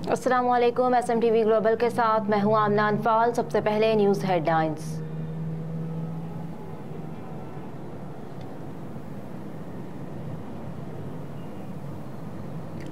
अस्सलाम वालेकुम। SMTV global के साथ मैं हूं आमना अनफाल। सबसे पहले न्यूज़ हेडलाइंस।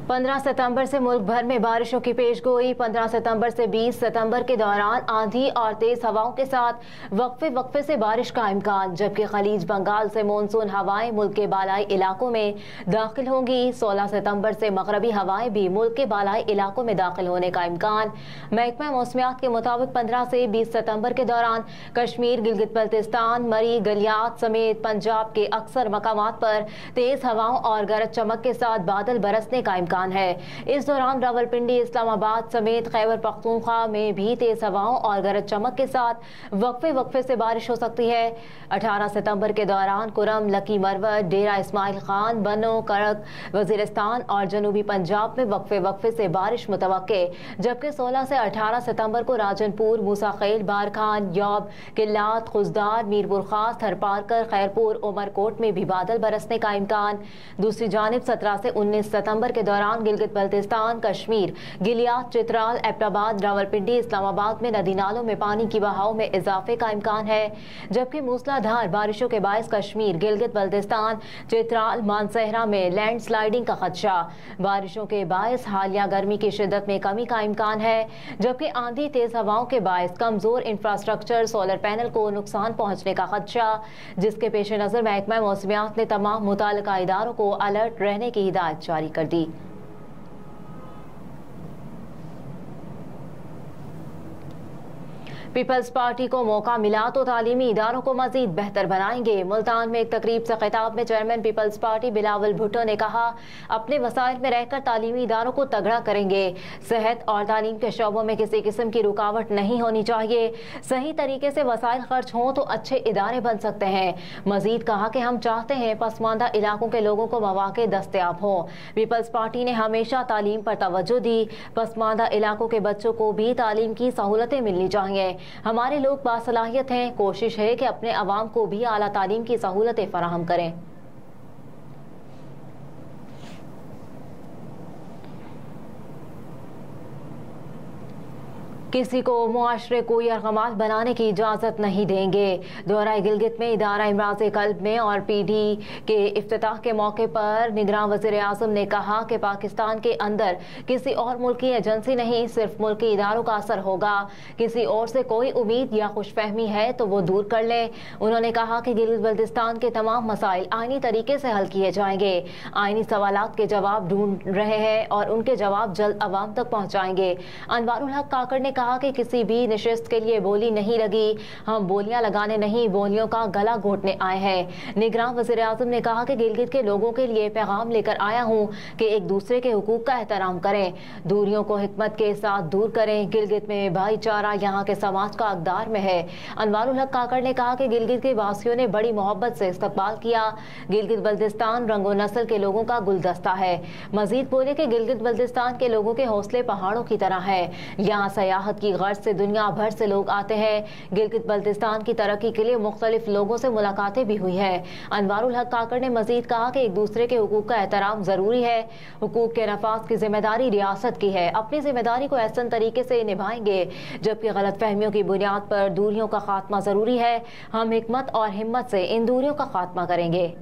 15 सितंबर से मुल्क भर में बारिशों की पेशगोई। 15 सितंबर से 20 सितंबर के दौरान आंधी और तेज हवाओं के साथ वक्फे से बारिश का इम्कान, जबकि खलीज बंगाल से मानसून हवाएं मुल्क के बालाई इलाकों में दाखिल होंगी। 16 सितंबर से मगरबी हवाएं भी मुल्क के बालाई इलाकों में दाखिल होने का इम्कान। महकमा मौसमियात के मुताबिक 15 से 20 सितंबर के दौरान कश्मीर, गिलगित बल्तिस्तान, मरी, गलियात समेत पंजाब के अक्सर मकामात पर तेज हवाओं और गरज चमक के साथ बादल बरसने का इम्कान है। इस दौरान रावलपिंडी, इस्लामाबाद समेत खैबर पख्तूनख्वा में भी तेज हवाओं और गरज चमक के साथ वक्फे से बारिश हो सकती है। 18 सितंबर के दौरान कुरम, लकी मरवत, डेरा इस्माइल खान, बनो, करक, वजीरिस्तान और जनूबी पंजाब में वक्फे से बारिश मुतवक्के, जबकि 16 से 18 सितंबर को राजनपुर, मूसाखेल, बारखान, यौब, किल्लात, खुजदार, मीरपुर खास, थरपारकर, खैरपुर, उमरकोट में भी बादल बरसने का इम्कान। दूसरी जानिब 17 से 19 सितंबर के दौरान गिलगित बल्तिस्तान, कश्मीर, गिलियात, चित्राल, एबटाबाद, रावलपिंडी, इस्लामाबाद में नदी नालों में पानी की बहाव में इजाफे का इम्कान है, जबकि मूसलाधार बारिशों के बायस कश्मीर, गिलगित बल्तिस्तान, चित्राल, मानसहरा में लैंडस्लाइडिंग का खदशा। बारिशों के बायस हालिया गर्मी की शिद्दत में कमी का इम्कान है, जबकि आंधी तेज हवाओं के बायस कमजोर इंफ्रास्ट्रक्चर, सोलर पैनल को नुकसान पहुंचने का खदशा, जिसके पेश नजर महकमा मौसमियात ने तमाम मुताल्लिका इदारों को अलर्ट रहने की हिदायत जारी कर दी। पीपल्स पार्टी को मौका मिला तो तालीमी इदारों को मजीद बेहतर बनाएंगे। मुल्तान में एक तकरीब से खिताब में chairman people's party Bilawal Bhutto ने कहा, अपने वसाइल में रहकर तालीमी इदारों को तगड़ा करेंगे। सेहत और तालीम के शोबों में किसी किस्म की रुकावट नहीं होनी चाहिए। सही तरीके से वसाइल खर्च हों तो अच्छे इदारे बन सकते हैं। मजीद कहा कि हम चाहते हैं पसमानदा इलाकों के लोगों को मौके दस्तयाब हों। पीपल्स पार्टी ने हमेशा तालीम पर तवज्जो दी। पसमानदा इलाकों के बच्चों को भी तालीम की सहूलतें मिलनी चाहिए। हमारे लोग बासलाहियत हैं। कोशिश है कि अपने अवाम को भी आला तालीम की सहूलतें फराहम करें। किसी को मुआशरे को यरगमाल बनाने की इजाज़त नहीं देंगे। दौरा गिलगित में इदारा इमराज़ कल्ब में और PD के इफ्तिताह के मौके पर निगरान वज़ीर आज़म ने कहा कि पाकिस्तान के अंदर किसी और मुल्क की एजेंसी नहीं, सिर्फ मुल्की इदारों का असर होगा। किसी और से कोई उम्मीद या खुशफहमी है तो वो दूर कर लें। उन्होंने कहा कि गिलगित बल्तिस्तान के तमाम मसाइल आईनी तरीके से हल किए जाएंगे। आईनी सवालात के जवाब ढूंढ रहे हैं और उनके जवाब जल्द अवाम तक पहुँचाएंगे। अनवारुल हक काकड़ ने कहा कि किसी भी निशिस्त के लिए बोली नहीं लगी। हम बोलियां लगाने नहीं, बोलियों का गला घोटने आए हैं। निगरान वज़ीर आज़म ने कहा कि गिलगित के लोगों के लिए पैगाम लेकर आया हूं कि एक दूसरे के हुकूक का एहतराम करें, दूरियों को हिकमत के साथ दूर करें। गिलगित में भाईचारा यहाँ के समाज का अक़दार में है। अनवारुल हक काकड़ ने कहा कि गिलगित के वासियों ने बड़ी मोहब्बत से इस्तकबाल किया। गिलगित बल्तिस्तान रंगो नस्ल के लोगों का गुलदस्ता है। मजीद बोले कि गिलगित बल्तिस्तान के लोगों के हौसले पहाड़ों की तरह है। यहाँ सयाहत की गर्ज से दुनिया भर से लोग आते हैं। गिलगित बल्तिस्तान की तरक्की के लिए मुख्तलिफ लोगों से मुलाकातें भी हुई हैं। अनवारुल हक काकड़ ने मजीद कहा कि एक दूसरे के हुकूक का एहतराम जरूरी है। हुकूक के नफाज की जिम्मेदारी रियासत की है। अपनी जिम्मेदारी को एहसन तरीके से निभाएंगे, जबकि गलत फहमियों की बुनियाद पर दूरियों का खात्मा जरूरी है। हम हिकमत और हिम्मत से इन दूरियों का खात्मा करेंगे।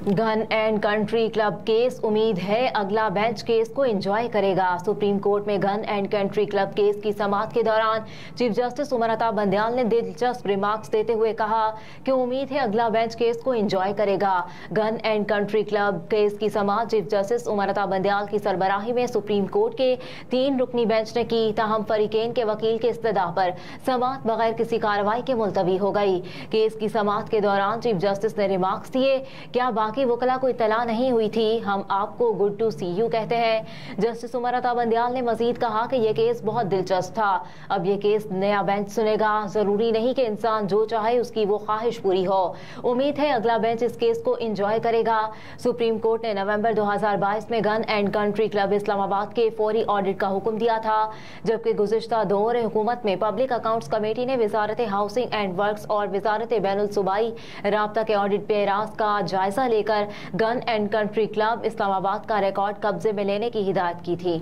Gun and country club case, उम्मीद है अगला बेंच केस को एंजॉय करेगा। सुप्रीम कोर्ट में gun and country club case की समाअत के दौरान चीफ जस्टिस उमर अता बंदयाल ने दिलचस्प रिमार्क्स देते हुए कहा कि उम्मीद है अगला बेंच केस को एंजॉय करेगा। Gun and country club case की समाअत चीफ जस्टिस उमर अता बंदयाल की सरबराही में सुप्रीम कोर्ट के 3 रुकनी बेंच ने की। ताहम फरीकेन के वकील के इस्तदा पर समाअत बगैर किसी कार्रवाई के मुलतवी हो गई। केस की समाअत के दौरान चीफ जस्टिस ने रिमार्क्स दिए, क्या बाकी वकला को इत्तला नहीं हुई थी। हम आपको गुड टू सी यू कहते हैं। जस्टिस उमर अता बंदियाल ने मजीद कहा कि यह केस बहुत दिलचस्प था। अब यह केस नया बेंच सुनेगा। जरूरी नहीं कि इंसान जो चाहे उसकी वो ख्वाहिश पूरी हो। उम्मीद है अगला बेंच इस केस को इंजॉय करेगा। सुप्रीम कोर्ट ने नवंबर 2022 में gun and country club Islamabad के फौरी ऑडिट का हुक्म दिया था, जबकि गुज़िश्ता दौर हुकूमत में पब्लिक अकाउंट्स कमेटी ने वजारत हाउसिंग एंड वर्क्स और वजारत बैनुल सूबाई राब्ता के ऑडिट पे रास्त का जायजा लेकर gun and country club Islamabad का रिकॉर्ड कब्जे में लेने की हिदायत की थी।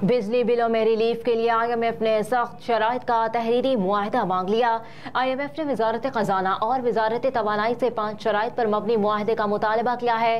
बिजली बिलों में रिलीफ के लिए IMF ने सख्त शराइत का तहरीरी मुआहदा मांग लिया। IMF ने वजारत खजाना और वजारत तवानाई से 5 शराइत पर मबनी मुआहदे का मुतालबा किया है।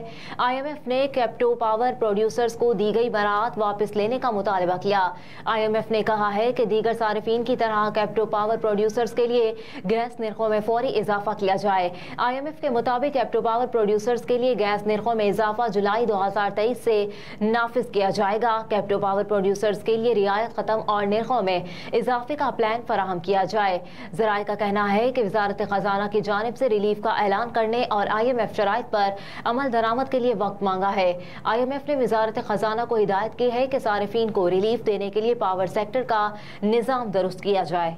IMF ने कैप्टो पावर प्रोड्यूसर्स को दी गई बरात वापस लेने का मुतालबा किया। IMF ने कहा है कि दीगर सारिफीन की तरह कैप्टो पावर प्रोड्यूसर्स के लिए गैस निर्खों में फौरी इजाफा किया जाए। IMF के मुताबिक कैप्टो पावर प्रोड्यूसर्स के लिए गैस निर्खों में इजाफा जुलाई 2023 से नाफिज किया जाएगा। कैप्टो पावर प्रोड्यूसर्स के लिए रियायत खत्म और निर्खों में इजाफे का प्लान फराहम किया जाए। ज़राए का कहना है कि वजारत खजाना की जानिब से रिलीफ का ऐलान करने और IMF शराइत पर अमल दरामद के लिए वक्त मांगा है। IMF ने वजारत खजाना को हिदायत की है कि सारिफीन को रिलीफ देने के लिए पावर सेक्टर का निज़ाम दुरुस्त किया जाए।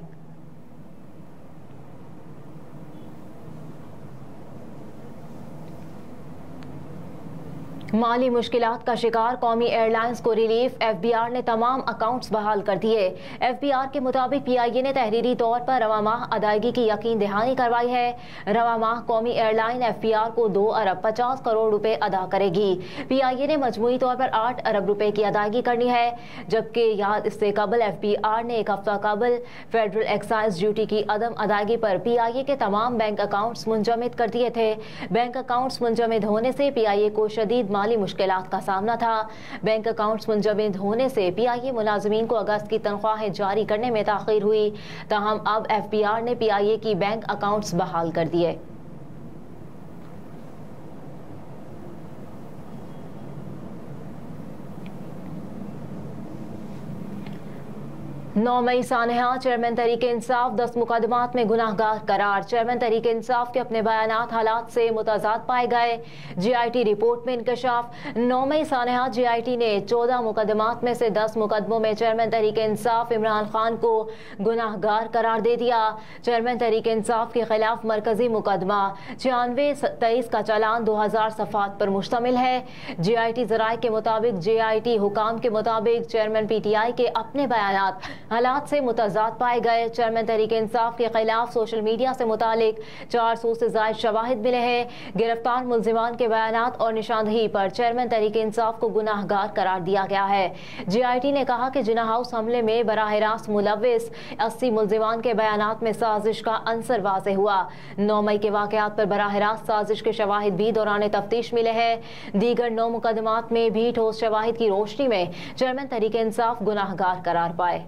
माली मुश्किलात का शिकार कौमी एयरलाइंस को रिलीफ। FBR ने तमाम अकाउंट्स बहाल कर दिए। FBR के मुताबिक PIA ने तहरीरी तौर पर रवा माह अदायगी की यकीन दहानी करवाई है। रवा माह कौमी एयरलाइन FBR को 2 अरब 50 करोड़ रुपए अदा करेगी। PIA ने मजमूई तौर पर 8 अरब रुपए की अदायगी करनी है, जबकि याद इससे कबल FBR ने एक हफ्ता कबल फेडरल एक्साइज ड्यूटी की अदम अदायगी पर PIA के तमाम बैंक अकाउंट्स मुंजमद कर दिए थे। बैंक अकाउंट्स मुंजमद होने से PIA को शदीद माली मुश्किलात का सामना था। बैंक अकाउंट्स मुंजमद होने से PIA मुलाजमीन को अगस्त की तनख्वाहें जारी करने में ताखीर हुई। ताहम अब FBR ने PIA की बैंक अकाउंट्स बहाल कर दिए। 9 मई सानहा चेयरमैन तहरीक इंसाफ 10 मुकदमात में गुनाहगार करार। चेयरमैन तहरीक इंसाफ के अपने बयानात हालात से मुतजाद पाए गए। GIT रिपोर्ट में इंकशाफ। 9 मई सानहा GIT ने 14 मुकदमात में से 10 मुकदमों में चेयरमैन तहरीक इंसाफ इमरान खान को गुनाहगार करार दे दिया। चेयरमैन तहरीक इंसाफ के खिलाफ मरकजी मुकदमा 9623 का चालान 2000 सफात पर मुश्तमिल है। GIT ज़राए के मुताबिक GIT हुकाम के मुताबिक चेयरमैन PTI के अपने बयानात हालात से मुतजाद पाए गए। चेयरमैन तहरीक इंसाफ के खिलाफ सोशल मीडिया से मुतालिक 400 से ज़ायद शवाहिद मिले हैं। गिरफ्तार मुल्जिमान के बयानात और निशानदही पर चेयरमैन तहरीक इंसाफ को गुनाहगार करार दिया गया है। GIT ने कहा कि जिना हाउस हमले में बराह रास्त मुलव्विस 80 मुल्जिमान के बयानात में साजिश का अंसर वाज़ेह हुआ। 9 मई के वाक़यात पर बराह रास्त साजिश के शवाहिद भी दौरान तफ्तीश मिले हैं। दीगर 9 मुकदमात में भी ठोस शवाहिद की रोशनी में चेयरमैन तहरीक इंसाफ गुनाहगार करार पाए।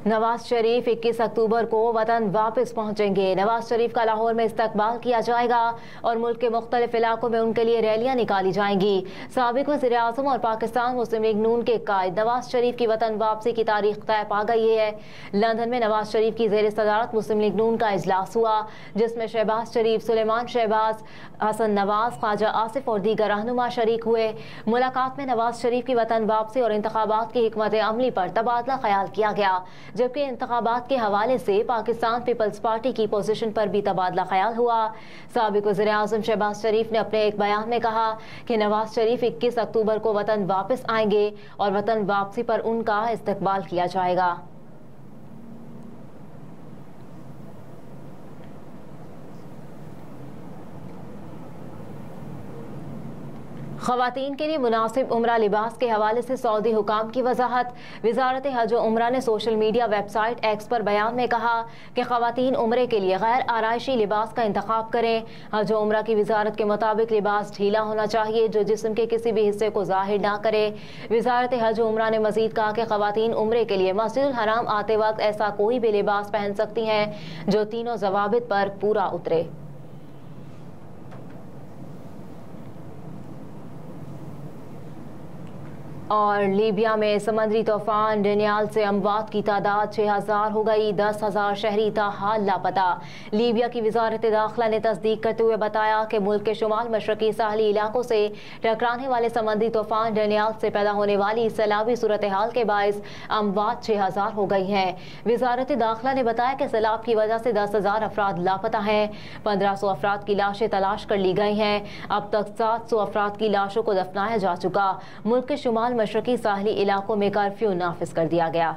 नवाज शरीफ 21 अक्टूबर को वतन वापस पहुंचेंगे। नवाज शरीफ का लाहौर में इस्तकबाल किया जाएगा और मुल्क के मुख्तलिफ इलाकों में उनके लिए रैलियां निकाली जाएंगी। साबिक वज़ीर आज़म और पाकिस्तान मुस्लिम लीग नून के कायद नवाज शरीफ की वतन वापसी की तारीख तय पा गई है। लंदन में नवाज शरीफ की ज़ेर सदारत मुस्लिम लीग नून का इजलास हुआ, जिसमें शहबाज शरीफ, सुलेमान शहबाज, हसन नवाज, ख्वाजा आसिफ और दीगर रहनुमा शरीक हुए। मुलाकात में नवाज शरीफ की वतन वापसी और इंतखाबात की हिकमत अमली पर तबादला ख्याल किया गया, जबकि इंतखाबात के हवाले से पाकिस्तान पीपल्स पार्टी की पोजीशन पर भी तबादला ख्याल हुआ। साबिक वज़ीर आज़म शहबाज शरीफ ने अपने एक बयान में कहा कि नवाज शरीफ 21 अक्टूबर को वतन वापस आएंगे और वतन वापसी पर उनका इस्तकबाल किया जाएगा। ख़वातीन के लिए मुनासिब उम्रा लिबास के हवाले से सऊदी हुकाम की वजाहत। वजारत हज व उम्रा ने सोशल मीडिया वेबसाइट एक्स पर बयान में कहा कि ख़वातीन उम्रे के लिए गैर आराइशी लिबास का इंतखाब करें। हज व उम्रा की वजारत के मुताबिक लिबास ढीला होना चाहिए जो जिस्म के किसी भी हिस्से को जाहिर ना करे। वजारत हज व उम्रा ने मजीद कहा कि ख़वातीन उम्रे के लिए मस्जिदुल हराम आते वक्त ऐसा कोई भी लिबास पहन सकती हैं जो तीनों ज़वाबित पर पूरा उतरे। और लीबिया में समुद्री तूफान डेनियल से अमवात की तादाद 6000 हो गई। 10,000 शहरी ताहाल लापता। लीबिया की वजारत दाखिला ने तस्दीक करते हुए बताया कि मुल्क के शुमाल मशरकी साहली इलाकों से टकराने वाले समुद्री तूफान डेनियल से पैदा होने वाली सैलाबी सूरत हाल के बायस अमवात 6000 हो गई हैं। वजारत दाखिला ने बताया कि सैलाब की वजह से 10,000 अफराद लापता हैं। 1500 अफराद की लाशें तलाश कर ली गई हैं। अब तक 700 अफराद की लाशों को दफनाया जा चुका। मुल्क के शुमाल मशरकी साहली इलाकों में कर्फ्यू नाफिज कर दिया गया।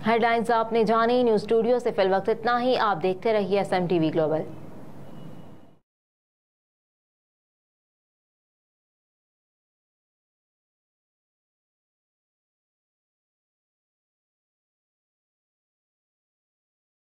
हेडलाइंस आपने जानी। न्यूज़ स्टूडियो से फिल वक्त इतना ही। आप देखते रहिए SMTV ग्लोबल।